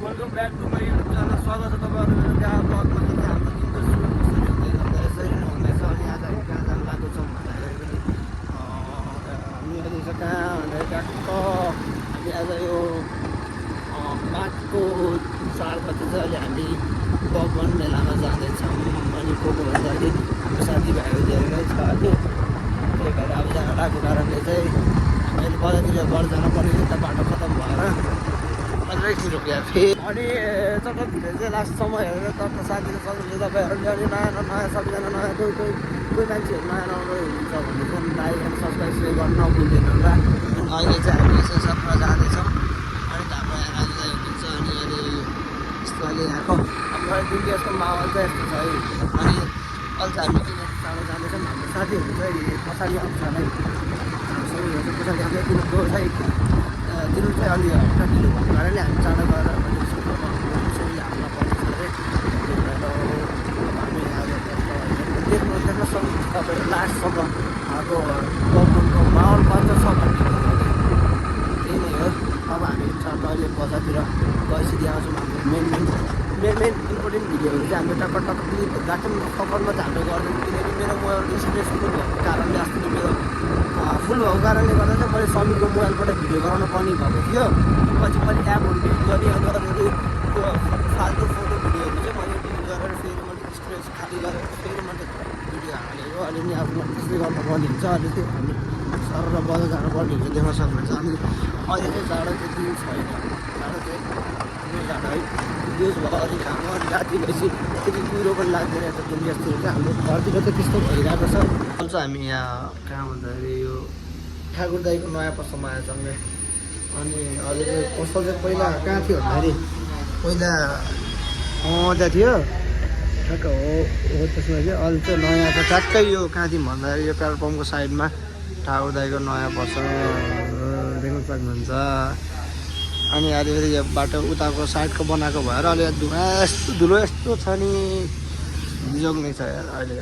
Welcome back to my YouTube channel. स्वागत छ तपाईँहरू त्यहाँ ब्लगमा। हाम्रो दिनको सुरु हुँदैछ अनि आज हामी कहाँ जानु लागेको छौँ भन्दाखेरि पनि हामी अहिले चाहिँ कहाँ भन्दाखेरि ट्याक्क हामी आज यो 5 को 4 बजी चाहिँ अहिले हामी बगवान मेलामा जाँदैछौँ। अनि को भन्दाखेरि हाम्रो साथीभाइहरू धेरै छ अनि त्यही भएर अब जान लागेको कारणले चाहिँ अहिले बजारतिर घर जानुपर्ने त बाटो खतम भएर एकछिन रुपियाँ फेरि अनि चट्ट भिडियो चाहिँ लास्टसम्म हेरेर चट्ट साथीले सक्नुहुन्छ तपाईँहरूले। अनि नयाँ सबैजना नयाँ कोही मान्छेहरू नयाँ नआउनु हुन्छ भने चाहिँ लाइक एन्ड सब्सक्राइब सेयर गर्न नभुल्दैन होला। अनि अहिले चाहिँ हामी यसो सत्र जाँदैछौँ अनि हाम्रो यहाँ राजुदाई हुनुहुन्छ। अनि अहिले यस्तो अहिले यहाँको हाम्रो दुनियाँको माहौल चाहिँ यस्तो छ है। अनि अहिले चाहिँ हामी किन चाँडो जाँदैछौँ हाम्रो साथीहरू चाहिँ पछाडि आउँछ नै पछाडि आउँछ किनको चाहिँ दिनु चाहिँ अलि हप्ता ढिलो भएको कारणले हामी चाँडो गएर हाल्न पर्छ अरे। त्यही भएर हामी आज देख्न सक्नुहुन्छ तपाईँहरू लास्टसम्म अब बगवानको माहौल कस्तो छ भन्ने त्यही नै हो। अब हामी चाँडो अहिले बजारतिर गइसकेको आउँछौँ। हाम्रो मेन इम्पोर्टेन्ट भिडियोहरू चाहिँ हाम्रो टक्क क्लिप राख्छौँ सफरमा चाहिँ हामीले गर्दैछौँ। किनकि मेरो मोबाइल स्पेस फुल भएको कारणले अस्ति मेरो फुल भएको कारणले गर्दा चाहिँ मैले समीको मोबाइलबाट भिडियो गराउनु पर्ने भएको थियो। पछि एपहरू डिलिट गरेँ अनि अरू त्यो फाल्टो फोटो भिडियोहरू चाहिँ मैले डिलिट गरेर फेरि मैले स्टोरेज खाली गरेर फेरि मैले भिडियो हालेको। अनि नि आफ्नो त्यस्तै गर्नुपर्ने हुन्छ। अनि त्यो हामी सर र बजार जानुपर्ने हुन्छ देख्न सक्नुहुन्छ। अनि अहिले चाहिँ जाडो चाहिँ दिन छैन, जाडो चाहिँ जाडो है युज भयो। अलिक हाम्रो अलिक राति भएपछि त्यति कुहिरो पनि लाग्दैन यता दुनियाँतिर चाहिँ हाम्रो घरतिर चाहिँ त्यस्तो भइरहेको छ। अझ हामी यहाँ कहाँ भन्दाखेरि यो ठाकुर दाईको नयाँ पसलमा आएछौँ नि। अनि अहिले चाहिँ पसल चाहिँ पहिला कहाँ थियो भन्दाखेरि पहिला त्यहाँ थियो ठ्याक्क हो त्यसमा चाहिँ अहिले चाहिँ नयाँ छ ठ्याक्कै यो कहाँ थियौँ भन्दाखेरि यो पेट्रोल पम्पको साइडमा ठाकुर दाईको नयाँ पसल देख्न सक्नुहुन्छ। अनि अहिले फेरि यो बाटो उताको साइडको बनाएको भएर अहिले धुलो यस्तो छ नि जोग नै छ यार अहिले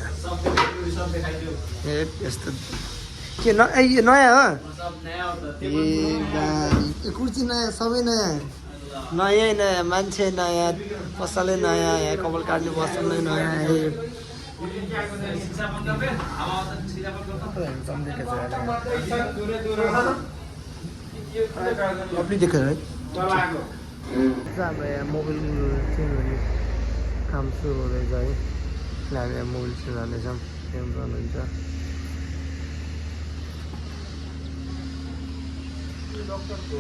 यस्तो के नयाँ हो ए कुर्सी नयाँ सबै नयाँ मान्छे नयाँ पसलै नयाँ यहाँ कपाल काट्ने बसल नै नयाँ अपनी देखेर है हाम्रो यहाँ मोबाइल चेन्ज गर्ने काम सुरु हुँदैछ है। हामी यहाँ मोबाइल चेन्ज गर्दैछौँ सेम गर्नुहुन्छ।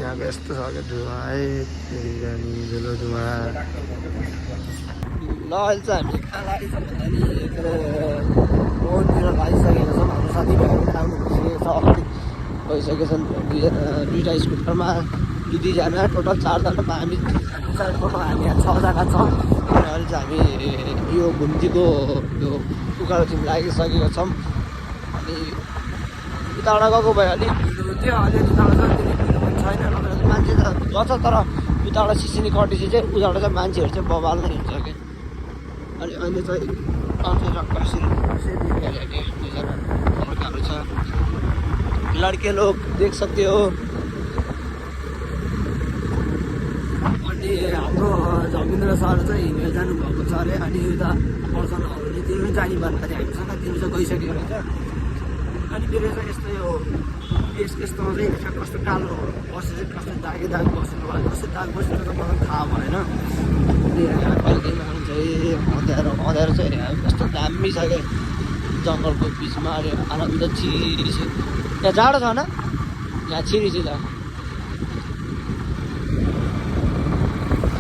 यहाँको यस्तो छ क्या धुवा है जाने धुलो धुवा। ल अहिले चाहिँ हामी कहाँ लागेको छ भन्दाखेरि रोडतिर लागिसकेको छौँ। हाम्रो साथीभाइहरू आउनु खोजिएको छ अगाडि गइसकेको छन्। दुईवटा स्कुटरमा दुईजना टोटल 4 जनामा हामी हामी यहाँ 6 जना छौँ। अनि अहिले चाहिँ हामी यो घुम्तीको यो उकालो टिम लागिसकेको छौँ। अनि उताबाट गएको भए अलिक भिड हुन्थ्यो, अलिअलि टाढो छ त्यति भिड पनि छैन। नभए मान्छे त गछ तर उताबाट सिसिनी कटेपछि चाहिँ उताबाट चाहिँ मान्छेहरू चाहिँ बबाल नै हुन्छ क्या। अनि अहिले चाहिँ लड्काहरू छ, लड्के लोग देख सकते हो। अनि हाम्रो जमिन्द्र सर चाहिँ हिँडेर जानुभएको छ अरे। अनि उता पर्सनहरूले तिनी पनि जाने भन्दाखेरि हामीसँग तिनी चाहिँ गइसकेको रहेछ। अनि मेरो चाहिँ यस्तो यो यस्तोमा चाहिँ कस्तो कालो बसेर चाहिँ कस्तो दाग बसेको भयो, कस्तो दाग बसेको त मलाई थाहा भएन। अँध्यारो चाहिँ कस्तो दामी छ क्या जङ्गलको बिचमा। अरे आनन्द चिरी छ यहाँ, जाडो छ न यहाँ छिरी छ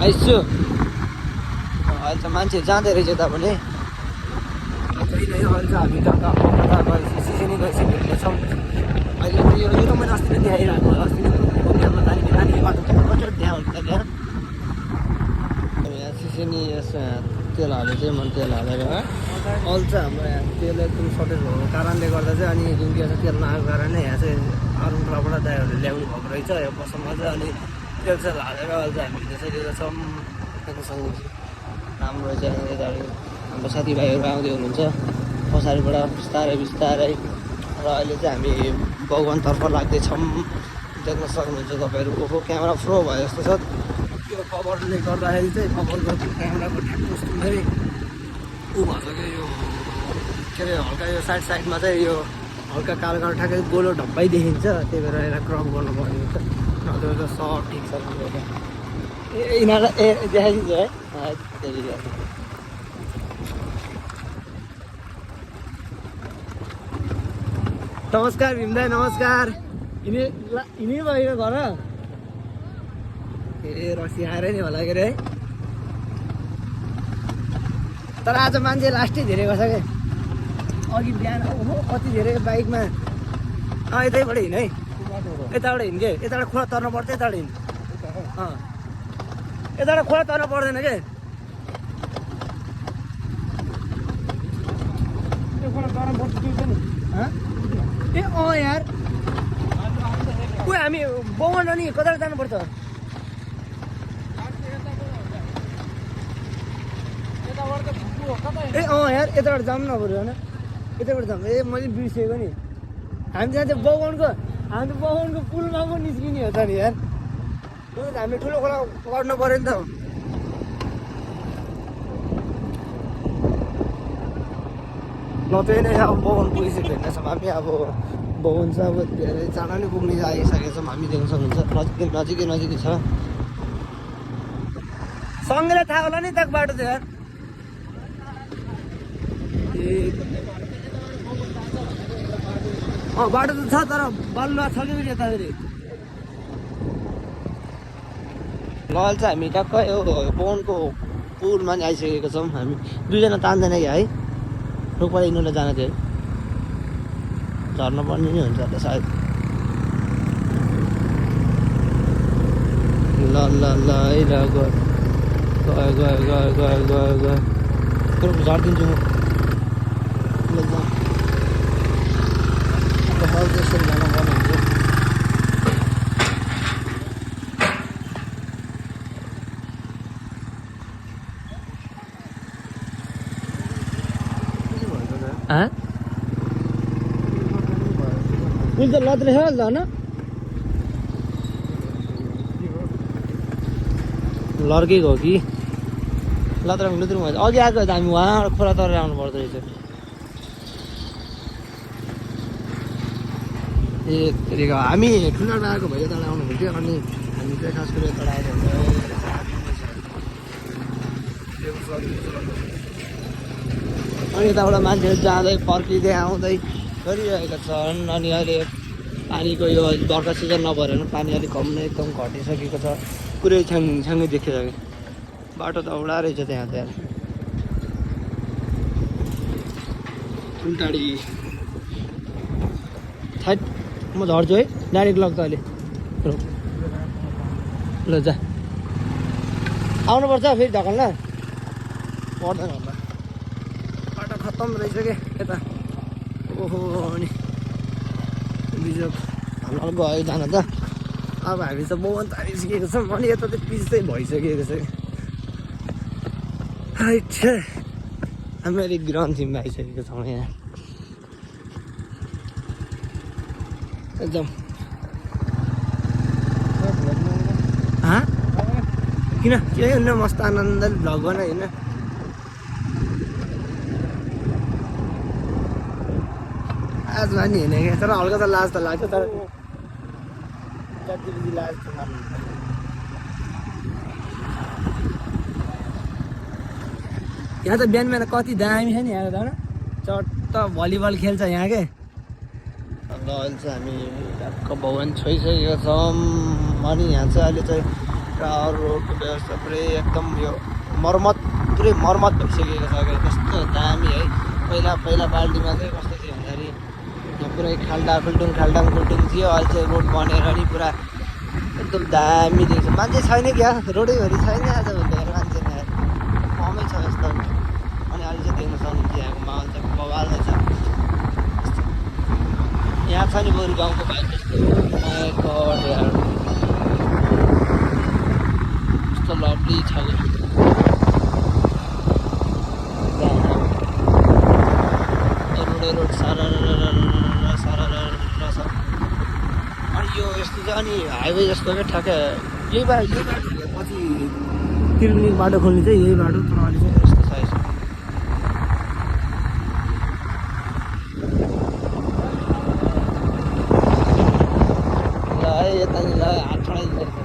आइसु। अहिले त मान्छे जाँदै रहेछ यता पनि। त्यही नै अहिले चाहिँ हामी टक्क सिसिनी गइसकेको छौँ। अहिले यो त मैले अस्ति नै देखाइरहेको अस्ति नै नानी बाटो कति त्यहाँ हुन्छ त्यहाँ यहाँ सिसिनी तेल हालेको चाहिँ मन तेल हालेर अहिले चाहिँ हाम्रो यहाँ तेल एकदम सर्टेज भएको कारणले गर्दा चाहिँ अनि जुन चाहिँ तेल नआएको कारणले यहाँ चाहिँ अरू ठाउँबाट दाइहरूले ल्याउनु भएको रहेछ यो पसलमा चाहिँ। अनि तेल सेल हालेर अहिले चाहिँ हामी त्यसरी छौँ। राम्रो चाहिँ यता हाम्रो साथीभाइहरू आउँदै हुनुहुन्छ पछाडिबाट बिस्तारै र अहिले चाहिँ हामी बगवानतर्फ लाग्दैछौँ। देख्न सक्नुहुन्छ तपाईँहरू। ओहो क्यामेरा फ्लो भयो जस्तो छ त्यो कभरले गर्दाखेरि चाहिँ कभरको क्यामेराको ठ्याक्क कस्तो फेरि ऊ भन्छ कि यो के अरे हल्का यो साइडमा चाहिँ यो हल्का कालो कालो ठ्याक्कै गोलो ढप्पै देखिन्छ, त्यही भएर यसलाई क्रप गर्नुपर्ने हुन्छ, नत्र त सर्ट ठिक छ। ए यिनीहरूलाई देखाइदिन्छ है त्यही। नमस्कार भीमदाई, नमस्कार। यिनी भएको घर ए रक्सी आएर नि होला के अरे है। तर आज मान्छे लास्टै धेरै गर्छ क्या, अघि बिहान ओहो कति धेरै बाइकमा। यतैबाट हिँड है, यताबाट हिँड के, यताबाट खोला तर्नु पर्छ, यताबाट हिँड। यताबाट खोला तर्नु पर्दैन के, ए यार ऊ हामी बौन नि कता जानुपर्छ? ए यार यताबाट जाऊँ न बरु होइन, यताबाट जाऊँ। ए मैले बिर्सेको नि, हामी त्यहाँ चाहिँ बगानको पुलमा पो निस्किने हो त नि यार। हामी ठुलो खोला गर्नु पऱ्यो नि त। ल त्यही नै अब बगान पुगिसक्यो होइन, हामी अब बगान चाहिँ अब धेरै चाँडो नै पुग्ने आइसकेको छौँ। हामी देख्न सक्नुहुन्छ नजिकै छ। सँगैलाई थाहा होला नि त बाटो चाहिँ यार। बाटो त छ तर बल्ल छ कि यता फेरि। ल चाहिँ हामी टक्क यो बगानको पुलमा नि आइसकेको छौँ। हामी दुईजना तान्दैन कि है, रुखबाट यिनीहरूलाई जान थियो, झर्न पर्ने नै हुन्छ त सायद। ल ल ल है ल गयो झरिदिन्छु म। त्यसरी जानु पर्ने हुन्छ। पुल त लद्रे हो झन् लड्केको हो कि लद्राङ भएछ। अघि आएको हामी उहाँबाट खोला तरेर आउनु पर्दो रहेछ। ए त्यतिको हामी ठुलोमा आएको भए यताबाट आउनु हुन्थ्यो, अनि हामी चाहिँ खास गरी यताबाट आएको हुन्छ। अनि यताबाट मान्छेहरू जाँदै फर्किँदै आउँदै गरिरहेका छन्। अनि अहिले पानीको यो बर्खा सिजन नभएर पानी अलिक कम नै एकदम घटिसकेको छ, पुरै छ्याङै देखिसक्यो। बाटो त औडा रहेछ त्यहाँ त यार। उल्टाडी थाइट म झर्छु है, डाइरेक्ट लग्छ अहिले। ल जा आउनुपर्छ फेरि ढकल्न पर्दैन होला, बाटो खत्तम रहेछ क्या यता। ओहो अनि बिजोग हाम्रो गयो जान त। अब हामी त बगान त आइसकेको छौँ, अनि यता त पिच चाहिँ भइसकेको छ। अच्छा हामी अहिले ग्रन्थीमा आइसकेको छौँ यहाँ एकदम। किन के हुन्न, मस्त आनन्दले भ्लग बनायो होइन। आजमा नि हिँडेँ क्या, तर हल्का त लाज त लाग्छ, तर कति लाज त लाग्नु। यहाँ त बिहान बिहान कति दामी छ नि यहाँ त, चट्ट भलिबल खेल्छ यहाँ के। ल अहिले चाहिँ हामी टक्क भवन छोइसकेका छौँ। अनि यहाँ चाहिँ अहिले चाहिँ रोडको व्यवस्था पुरै एकदम यो पुरै मर्मत भइसकेको छ क्या। कस्तो दामी है। पहिला बाल्टीमा चाहिँ कस्तो थियो भन्दाखेरि यहाँ पुरै खाल्डाङ खुल्टुङ थियो, अहिले चाहिँ रोड बनेर नि पुरा एकदम दामी देख्छ। मान्छे छैन क्या, रोडैभरि छैन आज भन्दाखेरि मान्छे कमै छ यस्तो। अनि अहिले चाहिँ देख्न सक्नुहुन्छ यहाँको माहौल चाहिँ बवाल नै छ। यहाँ छ नि बरु गाउँको बाइक जस्तो कस्तो लभली छ रोड सारा छ। अनि यो यस्तो चाहिँ अनि हाइवे जस्तो क्या, ठ्याक्कै यही बाटो पछि त्रिवेणी बाटो खोल्ने चाहिँ यही बाटो तर अहिले चाहिँ यस्तो छ यसो ल है यता नि ल हात छडाइदिँदैछ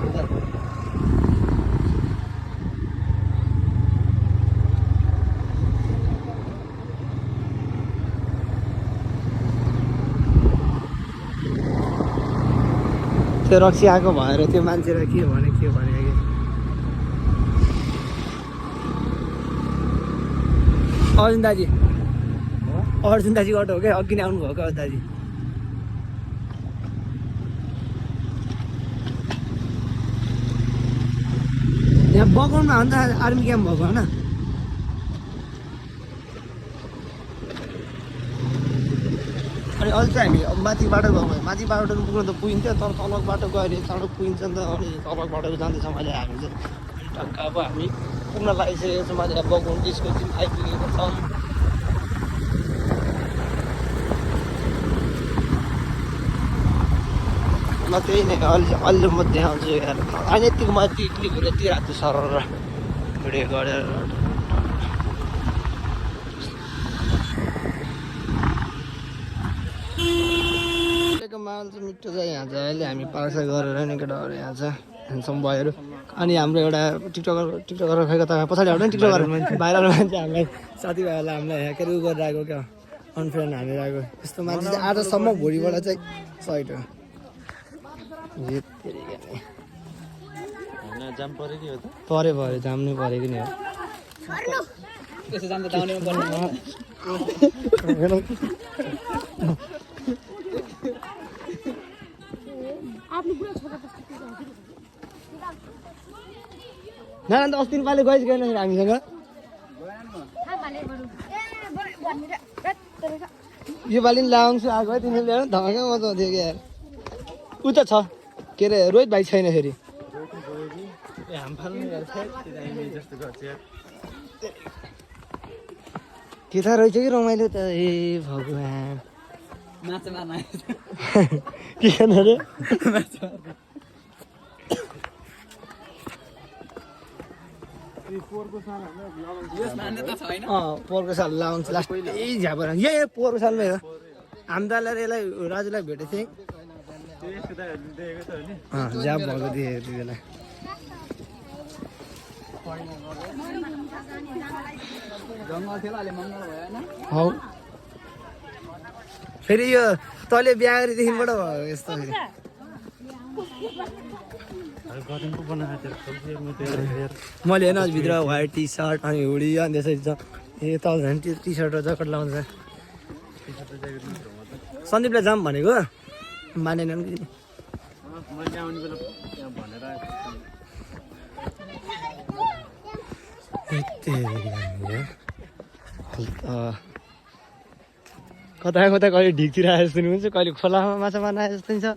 त्यो रक्सी आएको भएर त्यो मान्छेलाई के भने कि अर्जुन दाजी अटो हो क्या अघि नै आउनुभएको दाजी यहाँ बगाउनमा हो नि त आर्मी क्याम्प भएको होइन अनि अझ चाहिँ हामी माथि बाटो गएको भए माथि बाटो पुग्नु त पुगिन्थ्यो तर तलको बाटो गयो अरे सडक पुगिन्छ नि त अनि तलको बाटो जाँदैछौँ अहिले हामी चाहिँ टक्क अब हामी पुग्न लागिसकेको छौँ अहिले बगाउनु डिस्को चाहिँ आइपुगेको छौँ म त्यही नै अहिले म देखाउँछु यार अनि यतिको म यति घुरे यति राति सरर भिडियो गरेर माल चाहिँ मिठो छ यहाँ चाहिँ अहिले हामी पार्सा गरेर नि केटाहरू यहाँ छ ह्यान्डसम बोयहरू अनि हाम्रो एउटा टिकटकर खै कता पछाडि हट्नु टिकटकर भाइरल मान्छे हामीलाई साथीभाइहरूलाई हामीलाई ह्याकेर उ गरेर आएको क्या अनफ्रेन्ड हानेर आएको यस्तो मान्छे चाहिँ आजसम्म भोलिबाट चाहिँ सहिट हो जाम पऱ्यो कि हो त पऱ्यो जाम नै परेको नि हो ना त अस्ति पाले गइस गएन हामीसँग यो पालि नि लाउँछु आएको है तिमीले ल्याएर धमाका मजा आउँथ्यो क्या यार उ त छ के अरे रोहित भाइ छैन फेरि त्यता रहेछ कि रमाइलो त ए भगवान् के अरे पोहोरको साल लाउँछ लास्ट यही झ्यापर यही पोहोरको सालमै हो हामी दालाई यसलाई राजुलाई भेटेको थिएँ झ्याप भएको देखेको थियो त्यसलाई हौ फेरि यो तैँले बिहा गरेदेखिबाट भयो यस्तो फेरि मैले हेर्न भित्र व्हाइट टी सर्ट अनि हुडी अनि त्यसरी छ ए तल झन् टी सर्ट र ज्याकेट लाउँछ सन्दीपलाई जाम भनेको मानेनन् कि कता कता कहिले ढिकतिर आए जस्तो नि हुन्छ कहिले खोलामा माछा मार्न आए जस्तो नि छ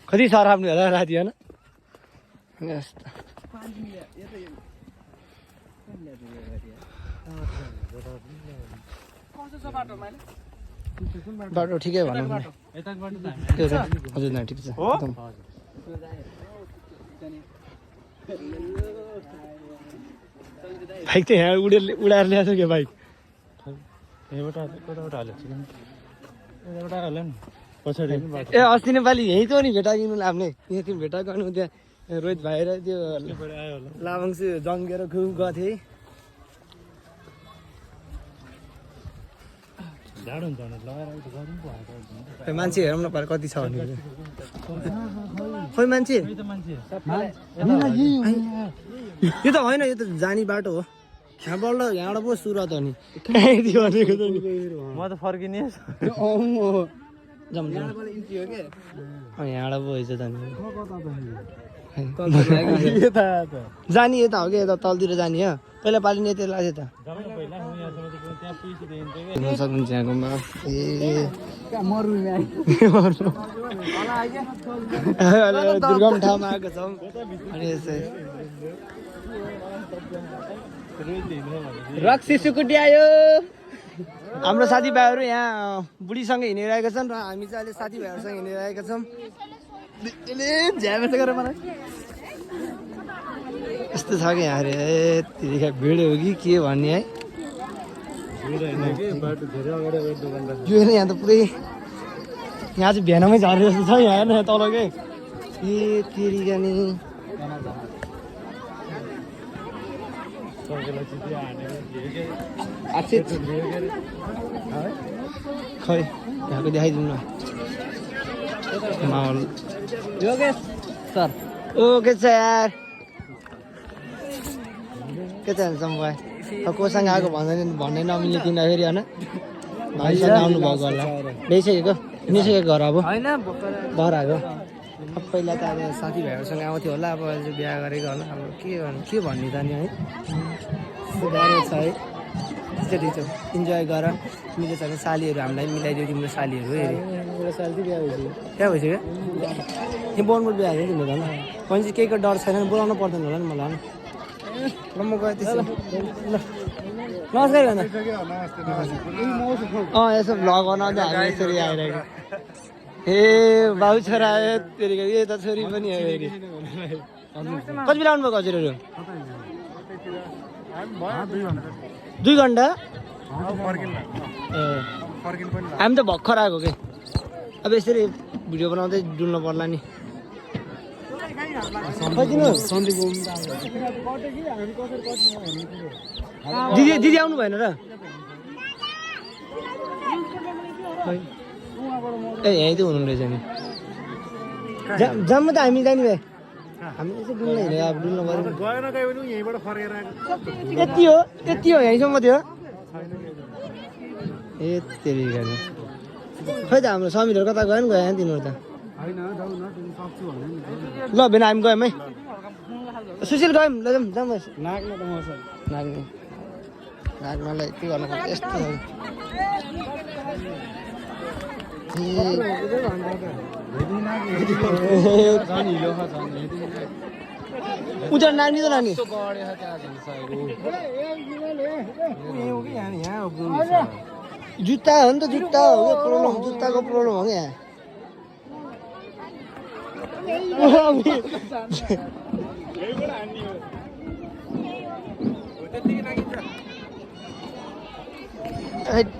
कति सर आफ्नो होला राति होइन बाटो ठिकै भनौँ हजुर न ठिक छ बाइक चाहिँ यहाँ उडाएर ल्याएको छ क्या बाइक ए अस्ति नेपाली यहीँ त हो नि भेटाइदिनु हामीले यहीँ भेटा गर्नु त्यहाँ रोहित भाइ र त्यो लाभाङ्सी जङ्गेर खुब गएको थिएँ मान्छे हेरौँ न पार कति छ भने खोइ मान्छे यो त होइन यो त जाने बाटो हो यहाँबाट पो सुरत हो नि म त फर्किने यहाँबाट पो हैछ जाने यता हो कि यता तलतिर जाने हो पहिला पालिने यता लाग्यो त सक्नुहुन्छ यहाँकोमा दुर्गम ठाउँमा आएको छौँ अनि यसै रक्सी सुकुटी आयो हाम्रो साथीभाइहरू यहाँ बुढीसँग हिँडिरहेका छन् र हामी चाहिँ अहिले साथीभाइहरूसँग हिँडिरहेका छौँ। यस्तो छ कि यहाँ अरे भिड हो कि के भन्ने है। यो यहाँ त पुरै यहाँ चाहिँ भेनामै झरेको जस्तो छ यहाँ हेर्नु तल के तिरिका नि खै यहाँको देखाइदिनु न माहौल। सर ओके छ यार के छ भाइ कोसँग आएको भन्ने नमिल्ने तिनीहरू फेरि होइन भाइसँग आउनु भएको होला ल्याइसकेको हिँडिसकेको घर अब घर आएको। पहिला त अब साथीभाइहरूसँग आउँथ्यो होला अब अहिले बिहा गरेको होला अब के भन्ने त नि है गाह्रो छ है। ठिक छ इन्जोय गर मिलेछ भने सालीहरू हामीलाई मिलाइदियो तिम्रो सालीहरू हेरि मेरो साली चाहिँ बिहा भइसक्यो बिहा भइसक्यो यहाँ बोनबोल बिहा भयो तिम्रो झन् पनि चाहिँ केहीको डर छैन बोलाउनु पर्दैन होला नि मलाई ल म गएँ त्यसो ल नमस्कार भन यसो भ्लग बनाउँदा हामी यसरी आइरहेको ए बाउ छोरा आयो तेरि यो त छोरी पनि हो फेरि कति बेला आउनुभएको हजुरहरू 2 घन्टा हामी त भर्खर आएको के अब यसरी भिडियो बनाउँदै डुल्नु पर्ला नि। दिदी आउनु भएन र ए यहीँ त हुनु रहेछ नि जम्मा त हामी जाने भए हामी यसो डुल्न हिँडेको अब डुल्नु पऱ्यो यति हो यहीँसम्म थियो ए तेरि गाडी खै त हाम्रो समीरहरू कता गयो नि गयो तिनीहरू त ल भेन हामी गयौँ है सुशील गयौँ ल जाउँ नाग्नलाई के गर्नु पर्छ यस्तो उता नानी त नानी जुत्ता हो नि त जुत्ता हो प्रब्लम जुत्ताको प्रब्लम हो क्या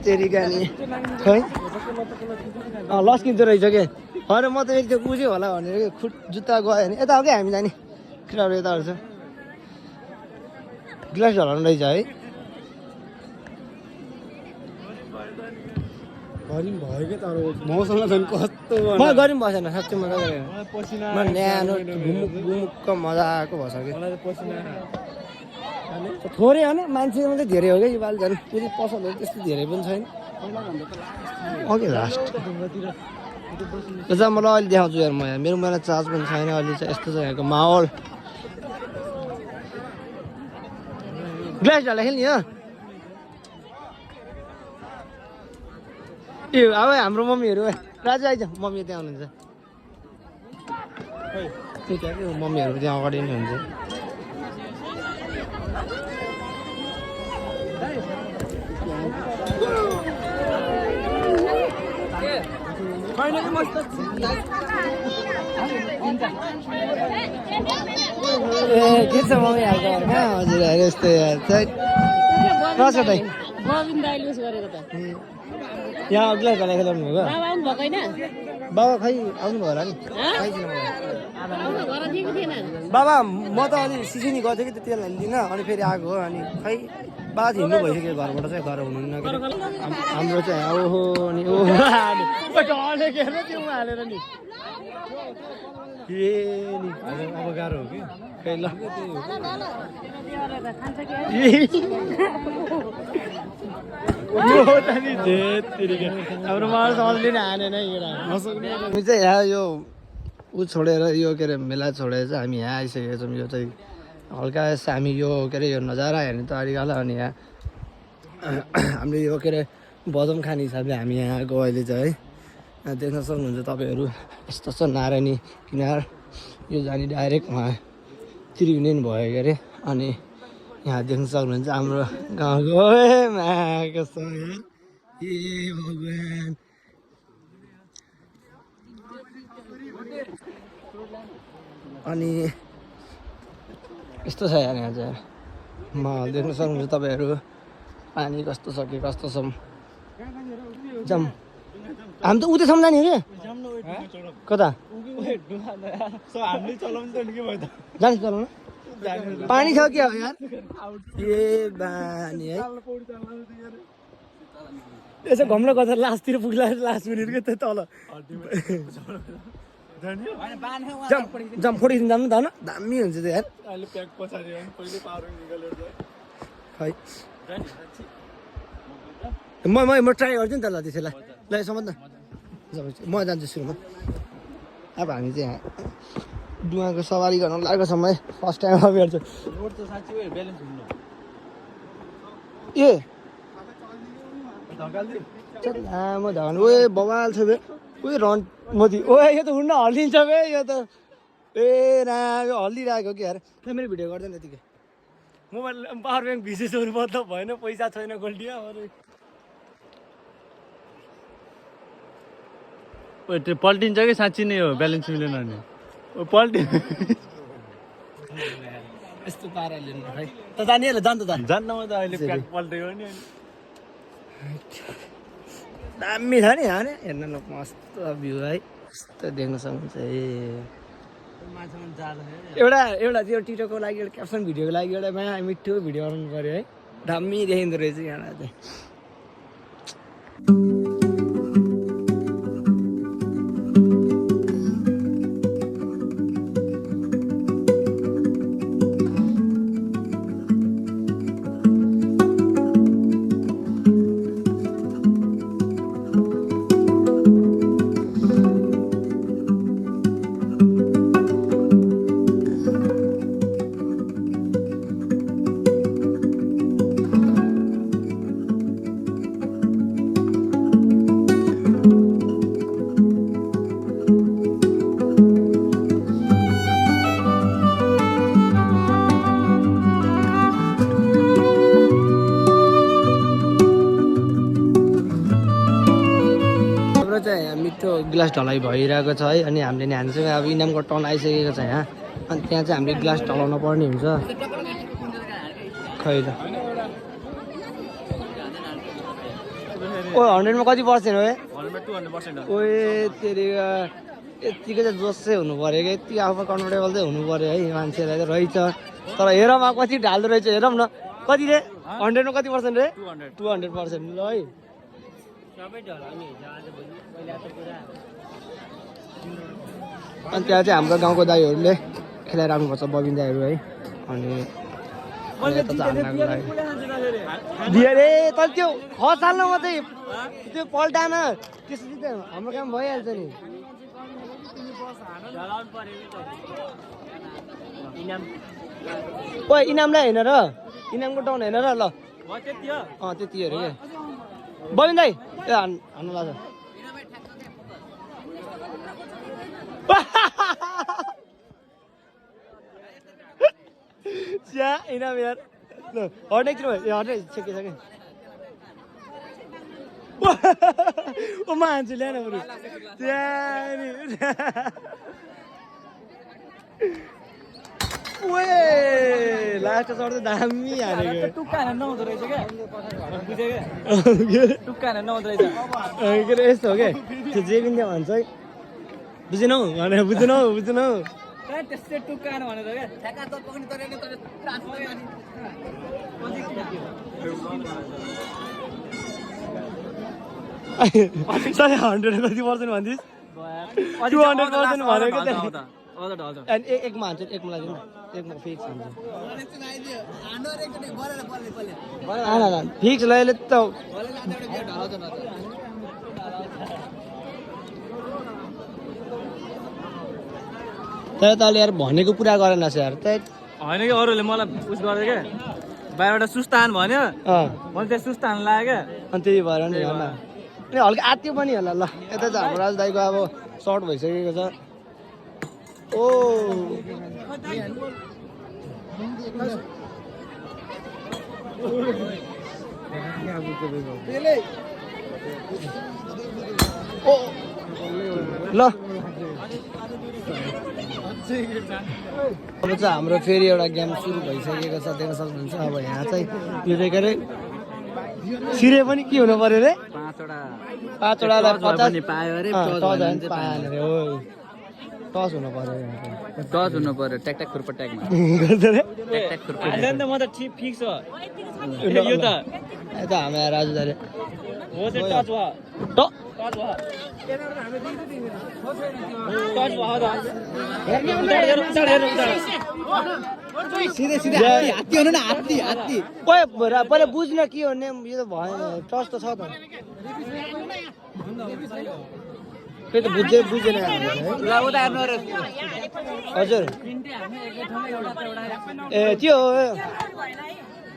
तेरिका नि खै लस्किँदो रहेछ के होइन म त एक त्यो बुझ्यो होला भनेर खुट जुत्ता गयो भने यता हो क्या हामी जाने किराहरू यताहरू छ ग्लास हराउनु रहेछ है म गरि बसेन साँच्चै मजा गरेन न्यानो घुमुक्क मजाको भइसक्यो थोरै होइन मान्छे मात्रै धेरै हो क्या यो पालि झन् फेरि पसलहरू त्यस्तो धेरै पनि छैन ओके लास्ट जहाँ मलाई अहिले देखाउँछु यार म यहाँ मेरो मोबाइलमा चार्ज पनि छैन अहिले चाहिँ यस्तो छ यहाँको माहौल ग्लास ढाला खेल्ने हो ए अब हाम्रो मम्मीहरू राजु आइज मम्मी त्यहाँ हुनुहुन्छ त्यही त्यहाँ मम्मीहरू त्यहाँ अगाडि नै हुन्छ ए के छ मम्मी हालको कहाँ हजुरहरू यस्तो यार नमस्कार दाइ यहाँ अघिल्ला घाला खेलाउनु भएको बाबा खै आउनु भयो होला नि बाबा म त अलि सिसिनी गएको थिएँ कि तेल हालिदिनँ अनि फेरि आएको हो अनि खै बाबा हिँड्नु भइसक्यो घरबाट चाहिँ घर हुनुहुन्न के हाम्रो चाहिँ ओहो अनि ओहो त्यो हालेर नि ए नि अब गाह्रो हो कि खै ल हाम्रो मलाई समझले नै हानेन हामी चाहिँ यहाँ यो ऊ छोडेर यो के अरे मेला छोडेर चाहिँ हामी यहाँ आइसकेका छौँ यो चाहिँ हल्का हामी यो के अरे यो नजारा हेर्ने तयारी गर्ला अनि यहाँ हामीले यो के अरे बदम खाने हिसाबले हामी यहाँ आएको अहिले चाहिँ है देख्न सक्नुहुन्छ तपाईँहरू यस्तो छ नारायणी किनार यो जाने डाइरेक्ट उहाँ त्रिवेणी भयो के अरे अनि यहाँ देख्न सक्नुहुन्छ हाम्रो गाउँको ए भगवान अनि यस्तो छ यार यहाँ चाहिँ माहौल देख्न सक्नुहुन्छ तपाईँहरू पानी कस्तो छ कि कस्तो छ जाम हामी त उतैसम्म जाने हो क्या कता जान्छ चलाउनु पानी छ क्या हो यार ए बानी है यसो घम्लो गर्दा लास्टतिर पुग्ला लास्ट मिनिट के तल जम फोर्टिन जानु त होइन दामी हुन्छ त्यो यार खै म ट्राई गर्छु नि त ल त्यसैलाई ल यसो न म जान्छु सुरुमा अब हामी चाहिँ यहाँ डुवाको सवारी गर्न लागेको छौँ है फर्स्ट टाइम अब हेर्छु ए लामो धन ओए बवाल छ बे उयो रन मोदी ओए यो त हुन्न हल्लिन्छ बे यो त ए रा यो हल्लिरहेको कि यार मेरो भिडियो गर्दैन यतिकै मोबाइल पावर ब्याङ्क भिजेसहरू मतलब भएन पैसा छैन गोल्डिया त्यो पल्टिन्छ कि साँच्ची नै हो ब्यालेन्स मिलेन भने पल्टि यस्तो पाराले है त जाने जान त जान्न म त अहिले प्याक पल्टेको नि दामी छ नि यहाँ हेर्न न मस्त भ्यू है यस्तो देख्न सक्नुहुन्छ ए एउटा त्यो टिकटकको लागि एउटा क्याप्सन भिडियोको लागि एउटा माया मिठो भिडियो बनाउनु पऱ्यो है दामी देखिँदो रहेछ यहाँ चाहिँ मिठो ग्लास ढलाइ भइरहेको छ है अनि हामीले नि हामीसँग अब इनामको टर्न आइसकेको छ यहाँ अनि त्यहाँ चाहिँ हामीले ग्लास ढलाउन पर्ने हुन्छ खै त ओ 100 मा कति पर्सेन्ट हो ओए तेरि यतिको चाहिँ जोस चाहिँ हुनु पऱ्यो कि यति आफूमा कम्फर्टेबल चाहिँ हुनु पऱ्यो है मान्छेलाई चाहिँ रहेछ तर हेरौँ कति ढाल्दो रहेछ हेरौँ न कति रे 100 मा कति पर्सेन्ट रे 200% ल है अनि त्यहाँ चाहिँ हाम्रो गाउँको दाइहरूले खेलाइराख्नुपर्छ बबिन दाइहरू है अनि दियो रे तर त्यो खसाल्न मात्रै त्यो पल्टामा त्यसपछि त हाम्रो काम भइहाल्छ नि ओ इनामलाई होइन र इनामको टाउन होइन र ल त्यति हेऱ्यो क्या बबिन दाइ ए हान्नु लाग्छ चिया इनाम यार ल हर्ने किन भयो हर्ने छेकिसके ओ म हान्छु ल्याएन बरु ओए लास्ट सर्ट दामी हानेको टुक्का हान्न नहुँदो रहेछ क्या बुझ्यो क्या टुक्का हान्न नहुँदो रहेछ के अरे यस्तो हो क्या त्यो जे पनि भन्छ है बुझेनौ भनेर बुझेनौ त्यस्तै टुक्का हान भनेर क्या सरी 100 कति पर्सेन्ट भन्दिस् 200% भनेको अनि एकमा हान्छ एकमा लाग्दैन एकमा फिक्स हुन्छ फिक्स लैले त तर तले यार भनेको पुरा गरेन यार त होइन कि अरूले मलाई उस गर्दै क्या बाहिरबाट सुस्तान भन्यो मैले त्यो सुस्तान लाग्यो क्या अनि त्यही भएर नि होला हल्का आत्यो पनि होला ल यता चाहिँ हाम्रो राज दाइको अब सर्ट भइसकेको छ ओ ल अब चाहिँ हाम्रो फेरि एउटा गेम सुरु भइसकेको छ देख्न सक्नुहुन्छ। अब यहाँ चाहिँ यो चाहिँ के अरे सिरे पनि के हुनु पर्यो रे 5वटालाई 50 पायो अरे पाएन रे हो टस हुनु पर्यो टच हुनु पर्यो ट्याक ट्याक खुर्पा ट्याकमा गर्छ रे ट्याक ट्याक खुर्पा म त ठीक फिक्स हो यो त यता हामी राजु दाले हो चाहिँ टच भयो टच सिधै सिधै हात्ती हुनु न हात्ती हात्ती पहिला बुझ्न के हो नेम यो त भएन टच त छ त त्यही त बुझेन हजुर ए त्यो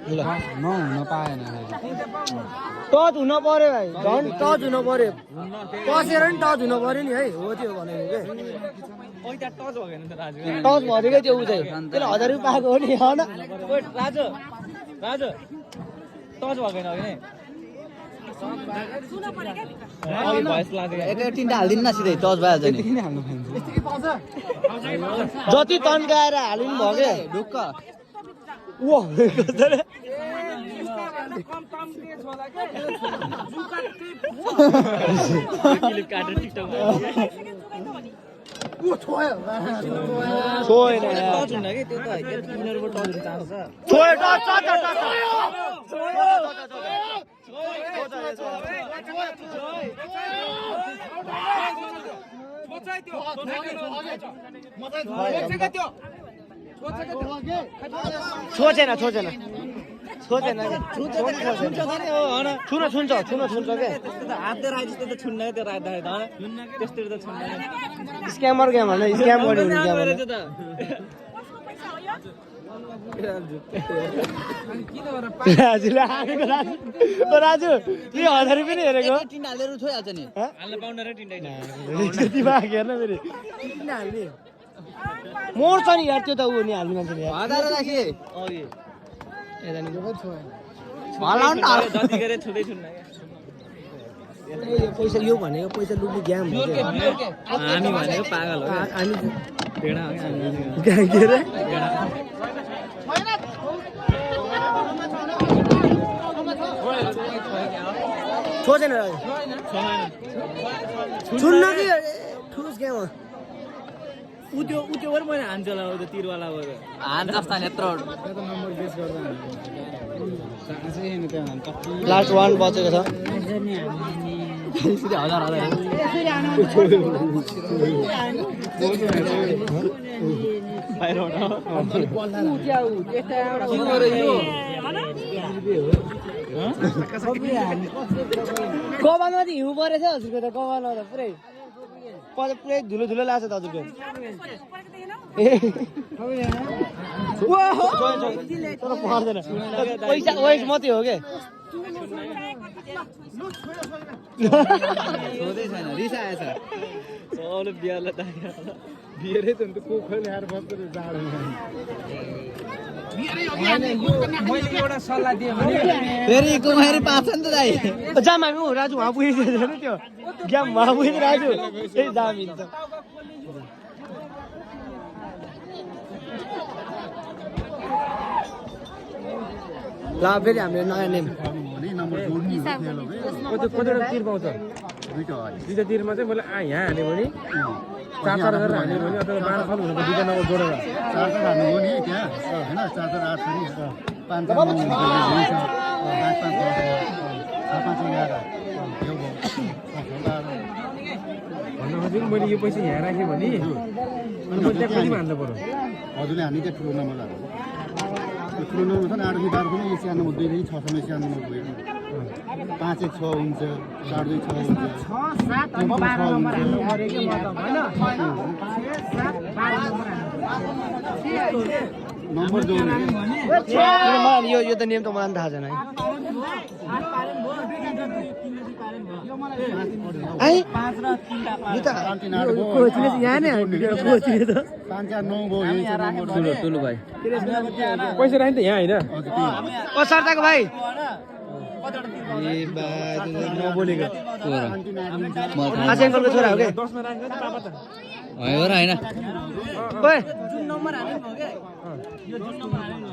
ल नहुन पाएन टच हुन पर्यो भाइ झन् टच हुन पर्यो कसेर नि टच हुन पर्यो नि है हो त्यो भनेको के टच भनेको त्यो उ चाहिँ त्यसले 1000 रुपियाँ पाएको हो नि होइन राजु राजु टच भएको छैन कि तिनवटा हालिदिनु न सिधै टच भइहाल्छ नि जति तन्काएर हालिनु भयो के ढुक्क छोचेन छुन्छ के हातले राखेको जस्तो त छुन्न त्यो राख्दाखेरि त्यस्तो त छुन्न स्क्यामर गेम होइन स्क्याम गर्ने राजु 1000 रुपियाँ नि हेरेको टिन्डा हालेर छोइहाल्छ नि हाल्न पाउन र टिन्डा हेर्न फेरि मोर्छ नि यार त्यो त ऊ नि हाल्ने मान्छे हजारा राखे पैसा यो भनेको पैसा लुट्ने गेम हो हामी भनेको पागल हो हामी भेडा हो के रे छोजेन छुन्न कि ठुस गेम हो त्यो वर मैले हान्छ होला त्यो तिरवाला वर हान्छ जस्ता यत्रो लास्ट 1 बचेको छ हजार कपालमा चाहिँ हिउँ परेछ हजुरको त कपालमा त पुरै पुरै धुलो लाग्छ त हजुरको पर्दैन पैसा वेस्ट मात्रै हो क्या रिसाएछ बिहेरै त अन्त कोखो ल्याएर बस्छ जाडो मैले एउटा सल्लाह दिएँ फेरि कुमारी पाउँछ नि त दाइ जाम हामी राजु उहाँ पुगिसकेको नि त्यो गेम उहाँ पुगेको राजु त्यही जाम हिँड्छ ल फेरि हाम्रो नयाँ नेम कतिवटा तिर पाउँछ दुईटा तिरमा चाहिँ मैले यहाँ हाल्यो भने 4 गरेर हाल्यो भने अथवा 12 खाल हुनु दुईटा नम्बर जोडेर 4 हाल्नु हो नि त्यहाँ हैन 4 8 छ नि 5 5 भन्नु खोजेको मैले यो पैसा यहाँ राखेँ भने अनि मैले त्यहाँ कति हाल्नु पर्यो हजुरले हामी चाहिँ ठुलो नम्बर हाल्नु ठुलो नम्बर छ नि 8 12 पनि यो सानो 2 देखि 6 सम्म सानो नम्बर भयो 5 1 6 हुन्छ 4 2 6 हुन्छ 6 7 12 नम्बर हाल्नु पर्यो के मतलब हैन 5 नम्बर जोड्नु मलाई यो त नेम त मलाई थाहा छैन है आई 5 र 3टा यो त कोचिले यहाँ नै कोचिले त 5 4 9 गयो यो नम्बर टुलु भाइ पैसा राख्नु त यहाँ हैन ओ सरताको भाइ नबोलेको आशी अङ्कलको छोरा हो क्या 10 मा राखेको त पापा त भयो र होइन ओए जुन नम्बर हाल्नु भयो क्या यो जुन नम्बर हाल्नु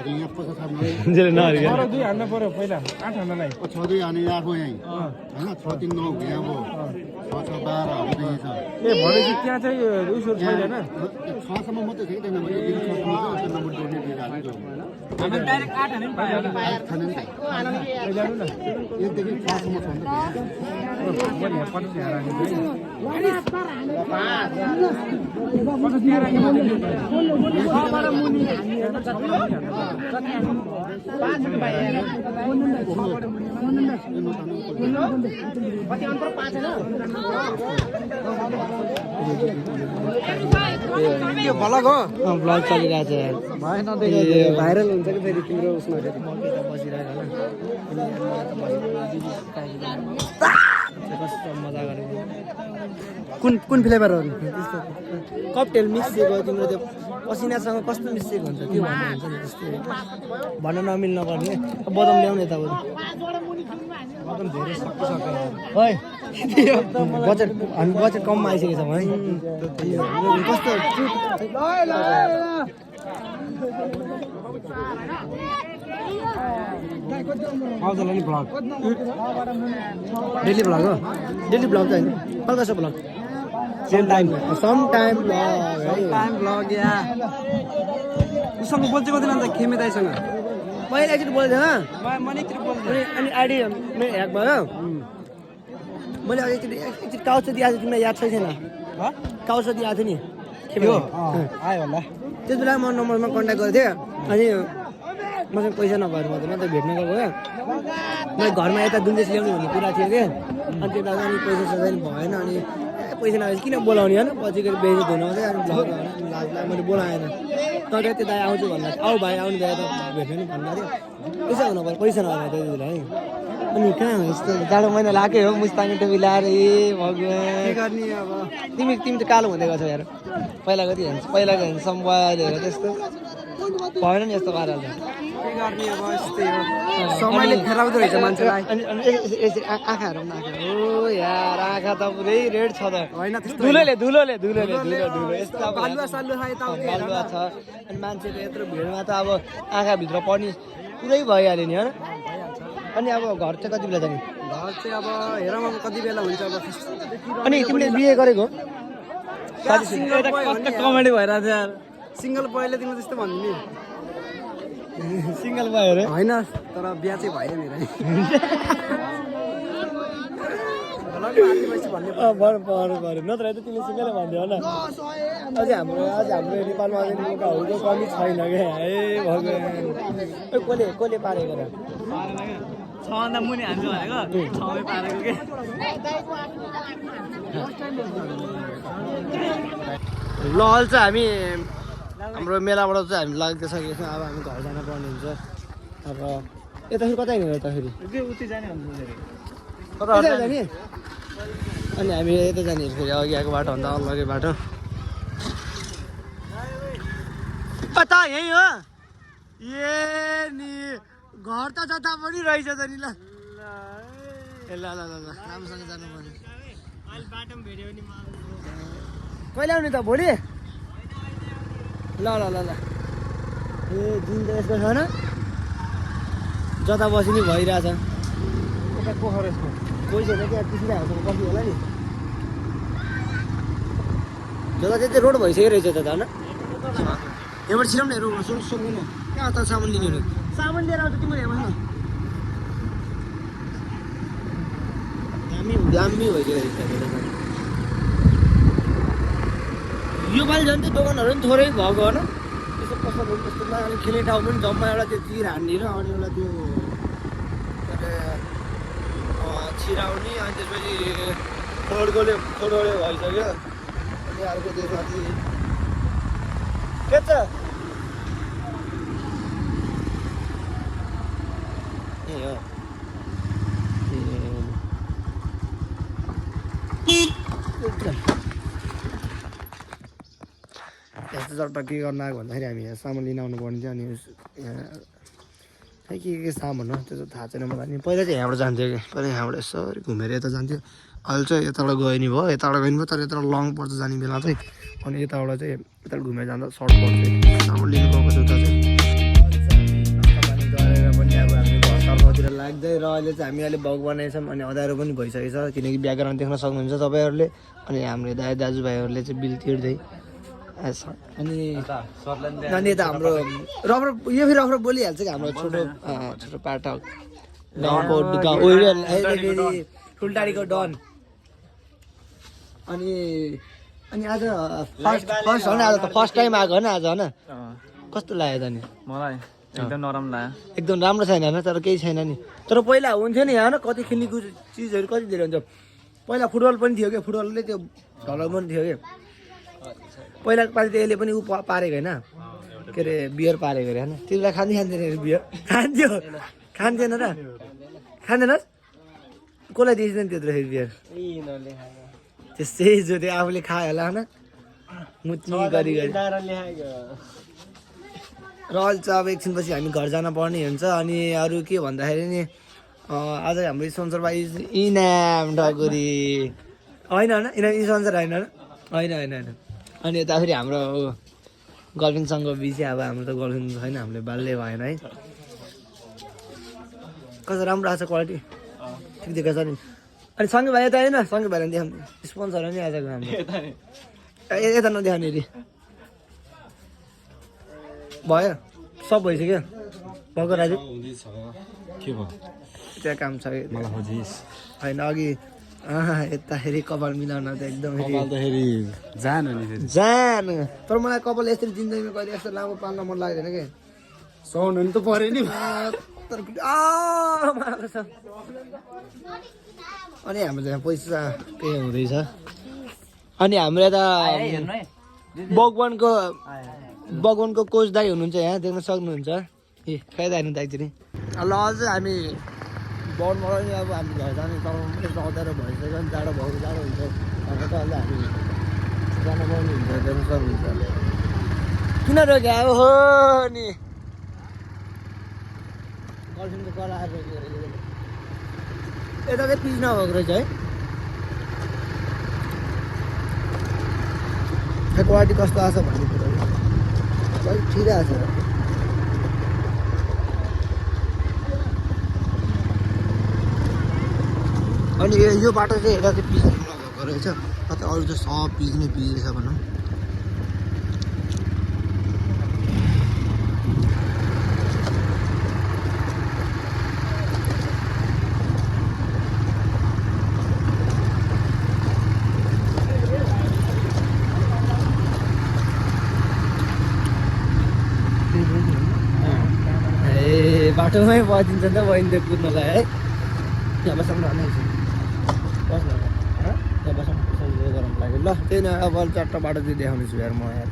यहाँ 50 तर 2 हाल्नु पर्यो पहिला 8 हाल्नलाई 6-2 हाने आएको यहीँ होइन 6-3-9 यहाँ अब 6-6-12 हुँदै छ ए भनेपछि त्यहाँ चाहिँ उसो छैन हैन 6सम्म मात्रै छ कि त्यहाँ नम्बर 6सम्म चाहिँ नम्बर जोड्ने दिएर हाल्नु हामी डाइरेक्ट 8 हाल्नु पायो खाने नि जानु न एकदेखि 6सम्म छ भने मैले यहाँ 50 यहाँ राखेको है 50 यहाँ राखेको त्यो भलक हो ब्लग चलिरहेको छ भएन भाइरल हुन्छ कि फेरि तिम्रो उसमा बसिरहेको कस्तो मजा गरेको कुन फ्लेभरहरू ककटेल मिक्सिएको तिम्रो त्यो पसिनासँग कस्तो मिक्सिएको हुन्छ त्यो भन्नुहुन्छ नि त्यस्तै भन्न नमिल्न पर्ने बदम ल्याउने त बदम धेरै सक्यो है बजेट कममा आइसकेको छ है कस्तो आउँछ नि भ्लग डेली भ्लग हो डेली भ्लग चाहिँ Calcutta vlog some time vlog या उसँग बोल्छ कति अन्त खेमे दाइसँग मैले एकचोटि बोलेको थिएँ अनि आइडी मेरो ह्याक भयो मैले एकचोटि काउच दिएको थिएँ तिमीलाई याद छैन काउच दिएको थिएँ नि खेमे आयो होला त्यस बेला म नम्बरमा कन्ट्याक्ट गरेको थिएँ अनि मसँग पैसा नभएर म त भेट्न गएको क्या मैले घरमा यता दुन्देश ल्याउने भन्ने कुरा थियो कि अनि त्यो दादा अनि पैसा सैसा भएन अनि पैसा नभएपछि किन बोलाउने होइन पछि गएर बेच्नु धुन आउँदै अनि भ्लग लाजलाई मैले बोलाएन तर त्यो दाइ आउँछु भन्दा आऊ भाइ आउनु दाइ त भेट्नु नि भन्दा थियो पैसा हुनु पऱ्यो पैसा नभएर त्यति बेला है अनि कहाँ यस्तो जाडो महिना लाग्यो हो मुस्ताङ टोपी लाएर ए भगवान् के गर्ने अब तिमी त कालो हुँदै गएको छौ यार पहिलाको ह्यान्डसम भएर त्यस्तो भएन नि यस्तो पाराले के गर्ने अब यस्तै हो समयले फेराउँदो रहेछ मान्छेलाई अनि आँखाहरू पनि आँखा हो यार आँखा त पुरै रेड छ त होइन त्यस्तो धुलोले यस्तो बालुवा छ अनि मान्छेको यत्रो भिडमा त अब आँखाभित्र पर्ने पुरै भइहाल्यो नि होइन अनि अब घर चाहिँ कति बेला जाने घर चाहिँ अब हेरौँ अब कति बेला हुन्छ अब अनि तिमीले बिहे गरेको कमेडी भइरहेको थियो यार सिङ्गल बोयले तिमीले त्यस्तो भन्नु सिङ्गल भयो अरे होइन तर बिहा चाहिँ भएन मेरो पर्यो नत्र त तिमीले सिङ्गलै भन्थ्यौ होला अझै हाम्रो नेपालमा अझै मौकाहरूको कमी छैन क्या है भगवान् कसले पारेको र 6 भन्दा मुनि हान्छु भनेको 6 मै पारेको के लहल चाहिँ हामी हाम्रो मेलाबाट चाहिँ हामी लागिसकेको छौँ अब हामी घर जान पर्ने हुन्छ अब यता फेरि कता हिँडेर त फेरि कता जाने अनि हामी यता जाने फेरि अघि आएको बाटो भन्दा अघि बाटो कता यही हो ए नि घर त जता पनि रहेछ त नि ल ल राम्रोसँग जानु पर्ने बाटोमा भेट्यो भने कहिले आउने त भोलि ल ए दिन त यस्तो छैन जता बसी नि भइरहेछ कोही छैन त्यहाँ पिसिरहेको छ कति होला नि जता चाहिँ रोड भइसक्यो रहेछ त होइन यहाँबाट छिराउँ न हेरौँ सोध्नु न कहाँ त सामान लिने सामान लिएर आउँछ तिम्रो हेर्नुहोस् न दामी भइसक्यो योपालि झन् त्यो दोकानहरू पनि थोरै भएको होइन त्यस्तो पसलहरू त्यस्तो अनि खेल्ने ठाउँ पनि जम्मा एउटा त्यो चिर हान्ने र अनि एउटा त्यो छिराउने अनि त्यसपछि खोडगोले भइसक्यो अनि अर्को त्यो साथी के छ ए हो यस्तो चट्ट के गर्न आएको भन्दाखेरि हामी यहाँ सामान लिन आउनु पर्ने थियो अनि यहाँ खै के सामान हो त्यो चाहिँ थाहा छैन मलाई अनि पहिला चाहिँ यहाँबाट जान्थ्यो कि पहिला यहाँबाट यसरी घुमेर यता जान्थ्यो अहिले चाहिँ यताबाट गयो नि भयो यताबाट गयो नि भयो तर यताबाट लङ पर्छ जाने बेला चाहिँ अनि यताबाट चाहिँ यताबाट घुमेर जाँदा सर्ट पर्छ सामान लिनु गएको छ उता चाहिँ गरेर पनि अब हामी घरतर्फतिर लाग्दै र अहिले चाहिँ हामी अहिले भोग बनाएछौँ अनि अँध्यारो पनि भइसकेको छ किनकि ब्याकग्राउन्ड देख्न सक्नुहुन्छ तपाईँहरूले अनि हाम्रो दाजुभाइहरूले चाहिँ बिल तिर्दै अनि यता हाम्रो रफर यो फेरि रफर बोलिहाल्छ कि हाम्रो छोटो छोटो पाठक गाउँको फेरि ठुल्टारीको डन अनि अनि आज फर्स्ट हो नि आज त फर्स्ट टाइम आएको होइन आज होइन कस्तो लाग्यो त नि मलाई एकदम नरम लाग्यो एकदम राम्रो छैन होइन तर केही छैन नि तर पहिला हुन्थ्यो नि होइन कति खेल्ने चिजहरू कति धेरै हुन्छ पहिला फुटबल पनि थियो क्या फुटबलले त्यो ढलक पनि थियो क्या पहिलाको पालि त यसले पनि ऊ पारेको होइन के अरे बियर पारेको अरे होइन त्यति बेला खान्थेन अरे बियर खान्थेन र खाँदैनस् कसलाई दिएछन् त्यत्रो फेरि बियर त्यस्तै जो त्यो आफूले खायो होला होइन मुच्ची गरी र अहिले चाहिँ अब एकछिनपछि हामी घर जान पर्ने हुन्छ अनि अरू के भन्दाखेरि नि आज हाम्रो स्पोन्सर भाइ इनाम ढकुरी होइन होइन स्पोन्सर होइन होइन अनि यता फेरि हाम्रो गर्लफ्रेन्डसँग बिजी अब हाम्रो त गर्लफ्रेन्ड छैन हामीले बाल्य भएन है कस्तो राम्रो आएको छ क्वालिटी ठिक देखाएको छ नि अनि सँगै भाइ यता होइन सँगै भाइलाई देखाउनु स्पोन्सर हो नि आजको हाम्रो यता नदेखाउने अरे भयो सब भइसक्यो भएको राजु के भयो त्यहाँ काम छ होइन अघि यताखेरि कपाल मिलाउन त एकदम जान नि जान तर मलाई कपाल यसरी जिन्दगीमा कहिले यस्तो लामो पाल्न मन लाग्दैन कि सुहाउनु नि त पऱ्यो नि अनि हाम्रो यहाँ पैसा पे हुँदैछ अनि हाम्रो यता बगवानको कोच दाई हुनुहुन्छ यहाँ देख्न सक्नुहुन्छ ए फाइदा हेर्नु त एकचोटि ल अझ हामी बनबाट नि अब हामी घर जाने तल अँध्यारो भइसक्यो नि जाडो हुन्छ भनेर त अहिले हामी जान पाउने हुन्छ देख्न सक्नुहुन्छ किन रोक्यो अब हो नि गर्लफ्रेन्डको कल आएर रोक्यो यता चाहिँ पिच नभएको रहेछ है क्वालिटी कस्तो आएको छ भन्ने कुरो अलिक ठिकै आएको छ अनि यो बाटो चाहिँ यता चाहिँ पिच नभएको रहेछ कतै अरू चाहिँ सब पिच नै पिच रहेछ भनौँ बाटोमै बसिन्छ नि त बहिनी त्यो कुद्नलाई है त्यहाँ बसौँ न बस्नु त्यहाँ बसौँ गरम लाग्यो ल त्यही न अब चट्ट बाटो चाहिँ देखाउनेछु यार म यार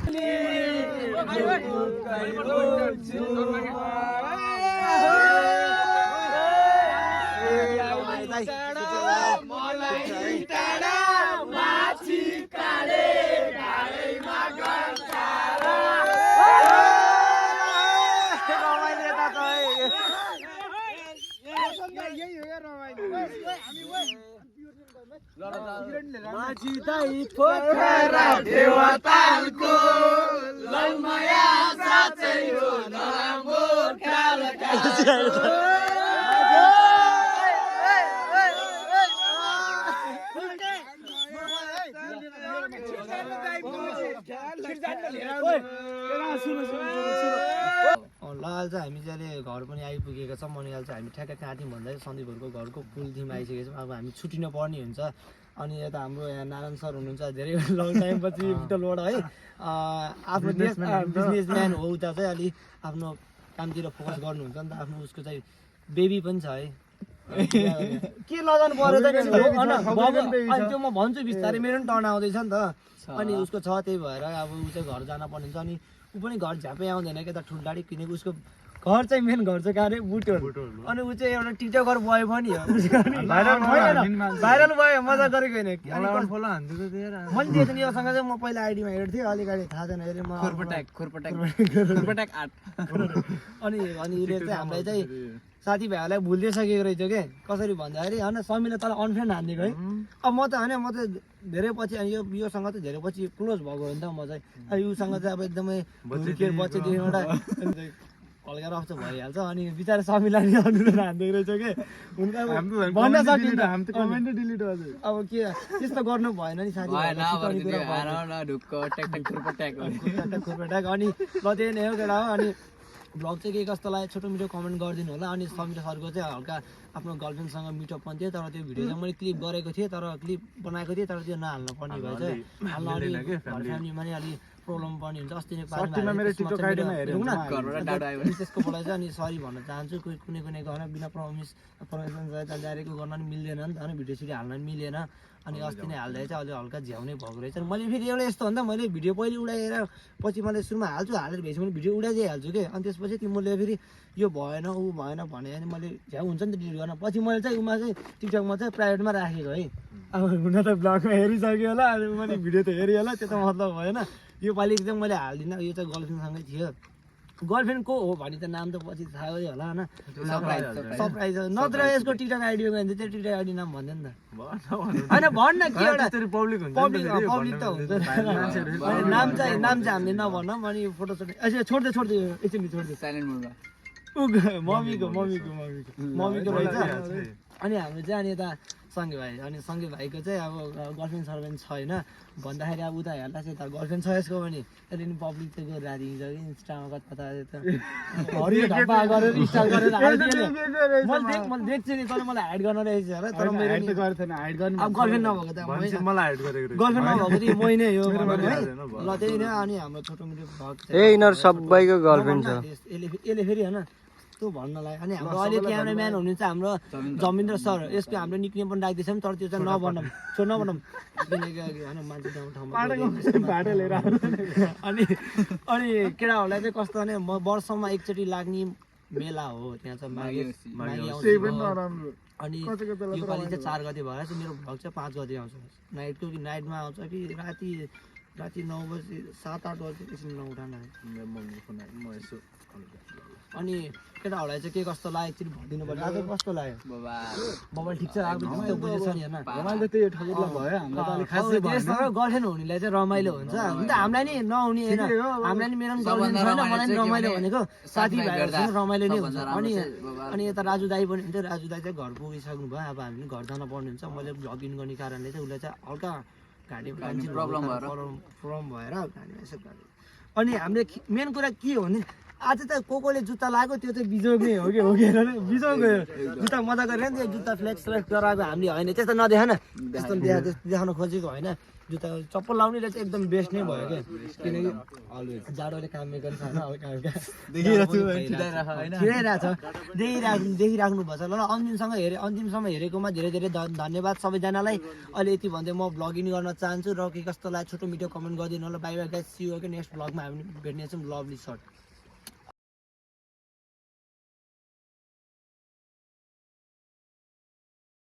माझी दाई पोखरा देवतालको ललमाया साँच्चै हो नराम्रो ल चाहिँ हामी चाहिँ घर पनि आइपुगेको छौँ अनि अहिले चाहिँ हामी ठ्याक्कै कहाँ थियौँ भन्दा सन्दीपहरूको घरको पुलथीमा आइसकेको छौँ अब हामी छुट्टिन पर्ने हुन्छ अनि यता हाम्रो यहाँ नारायण सर हुनुहुन्छ धेरै लङ टाइमपछि बुटलबाट है आफ्नो बिजनेसम्यान हो उता चाहिँ अलि आफ्नो कामतिर फोकस गर्नुहुन्छ नि त आफ्नो उसको चाहिँ बेबी पनि छ है के लगाउनु पर्यो त त्यो म भन्छु बिस्तारै मेरो पनि टर्न आउँदैछ नि त अनि उसको छ त्यही भएर अब ऊ चाहिँ घर जान पर्ने हुन्छ अनि ऊ पनि घर झ्यापै आउँदैन क्या त ठुल्ठाडी किनकि उसको घर चाहिँ मेन घर चाहिँ कहाँ अरे बुटोल अनि ऊ चाहिँ एउटा टिकटकर बोय पनि हो भाइरल भयो मजा गरेको होइन मैले दिएको थिएँ योसँग चाहिँ म पहिला आइडीमा हेर्थेँ अलिकति थाहा छैन हेरेँ म अनि उसले चाहिँ हामीलाई चाहिँ साथीभाइहरूलाई भुल्दै सकेको रहेछ के कसरी भन्दाखेरि होइन समीले तल अनफ्रेन्ड हानिदिएको है अब म त होइन म त धेरै पछि अनि योसँग त धेरै पछि क्लोज भएको हो नि त म चाहिँ योसँग चाहिँ अब एकदमै हुर्किएर बच्चेदेखि एउटा हल्का रफ चाहिँ भइहाल्छ अनि बिचरा समीलाई नि अनुरोध हानिदिएको रहेछ के हुन्छ अब भन्न सकिन्छ अब के त्यस्तो गर्नु भएन नि साथीभाइ अनि ल त्यही नै हो केटा हो अनि ब्लग चाहिँ के कस्तो लाग्यो छोटो मिठो कमेन्ट गरिदिनु होला अनि समीर सरको चाहिँ हल्का आफ्नो गर्लफ्रेन्डसँग मिटअप पनि थियो तर त्यो भिडियो चाहिँ मैले क्लिप गरेको थिएँ तर क्लिप बनाएको थिएँ तर त्यो नहाल्नु पर्ने भएछ हाल्न अलि घर फ्यामिलीमा नि अलिक प्रब्लम पनि हुन्छ अस्ति नै त्यसकोबाट चाहिँ अनि सरी भन्न चाहन्छु कुनै गर्न बिना पर्मिसन डाइरेक्ट गर्न नि मिल्दैन नि त होइन भिडियो सिडियो हाल्न नि मिलेन अनि अस्ति नै हाल्दा चाहिँ अलि हल्का झ्याउनै भएको रहेछ मैले फेरि एउटा यस्तो भन्दा मैले भिडियो पहिले उडाएर पछि मैले सुरुमा हाल्छु हालेर भेपछि मैले भिडियो उडाइदिइहाल्छु कि अनि त्यसपछि तिमीले फेरि यो भएन ऊ भएन भने अनि मैले झ्याउ हुन्छ नि त डिलिट गर्न पछि मैले चाहिँ उमा चाहिँ टिकटकमा चाहिँ प्राइभेटमा राखेको है अब हुन त ब्लगमा हेरिसक्यो होला अनि मैले भिडियो त हेरेँ होला त्यो त मतलब भएन यो पालि चाहिँ मैले हाल्दिनँ यो चाहिँ गर्लफ्रेन्डसँगै थियो गर्लफ्रेन्ड को हो भने त नाम त पछि थाहा भयो होला होइन सरप्राइज नत्र यसको टिकटक आइडी गयो त्यो टिकटक आइडी नाम भन्दैन नि त होइन भन्न के एउटा पब्लिक त हुन्छ नाम चाहिँ हामीले नभनौँ अनि फोटो छोड्दै एकछिन छोड्दै मम्मीको रहेछ अनि हाम्रो चाहिँ अनि यता सङ्गे भाइको चाहिँ अब गर्लफ्रेन्ड सर्फ्रेन्ड छैन भन्दाखेरि अब उता हेर्दा चाहिँ त गर्लफ्रेन्ड छ यसको भने त्यहाँदेखि पब्लिक चाहिँ गएर राखिदिन्छ कि इन्स्टामा कता हरियो ढप्पा गरेर स्टाइल गरेर मैले देख्छु नि तर मलाई हाइड गर्न रहेछ होला तर मेरो अब गर्लफ्रेन्ड नभएको त गर्लफ्रेन्ड नभएको चाहिँ मै नै हो ल त्यही नै अनि हाम्रो छोटो मिठो यिनीहरू सबैको गर्लफ्रेन्ड छ यसले फेरि होइन त्यो भन्नलाई अनि हाम्रो अहिले क्यामेराम्यान हुनुहुन्छ हाम्रो जमिन्द्र सर यसको हाम्रो निक्नेम पनि राख्दैछौँ तर त्यो चाहिँ नभनौँ किनकि होइन मान्छे ठाउँमा अनि केटाहरूलाई चाहिँ कस्तो भने वर्षमा एकचोटि लाग्ने मेला हो त्यहाँ चाहिँ माघे आउँछ अनि योपालि चाहिँ 4 गते भएर चाहिँ मेरो भ्लग चाहिँ 5 गते आउँछ नाइटमा आउँछ कि राति 9 बजी 7-8 बजी एकछिन नउठान अनि केटाहरूलाई चाहिँ के कस्तो लाग्यो एकचोटि भनिदिनु पर्छ आज कस्तो लाग्यो बबल ठिक छ अब त्यो बुझेछ नि होइन गर्लफ्रेन्ड हुनेलाई चाहिँ रमाइलो हुन्छ नि त हामीलाई नि नहुने होइन हामीलाई नि मेरो गर्लफ्रेन्ड छैन मलाई नि रमाइलो भनेको साथीभाइहरूसँग रमाइलो नै हुन्छ अनि यता राजु दाई पनि हुन्छ राजु दाई चाहिँ घर पुगिसक्नु भयो अब हामी घर जान पर्ने हुन्छ मैले भ्लगिङ गर्ने कारणले चाहिँ उसलाई चाहिँ हल्का घाँटीमा प्रब्लम भएर घाँटीमा यसो अनि हामीले मेन कुरा के हो भने आज त कोले जुत्ता लाग्यो त्यो चाहिँ बिजोगमै हो कि बिजोग जुत्ता मजा गरेर नि त्यो जुत्ता फ्लेक्स गराएको हामीले होइन त्यस्तो नदेखा न त्यस्तो देखाउन खोजेको होइन जुत्ता चप्पल लाउने चाहिँ एकदम बेस्ट नै भयो क्या किनकि जाडोले काम गरेको छैन हल्का देखिराख्नु भएछ ल अन्तिमसम्म हेरेकोमा धेरै धेरै धन्यवाद सबैजनालाई अहिले यति भन्दै म भ्लगिङ गर्न चाहन्छु र के कस्तो लाग्यो छोटो मिठो कमेन्ट गरिदिनु होला bye bye guys see you next भ्लगमा हामी भेट्नेछौँ लभली सर्ट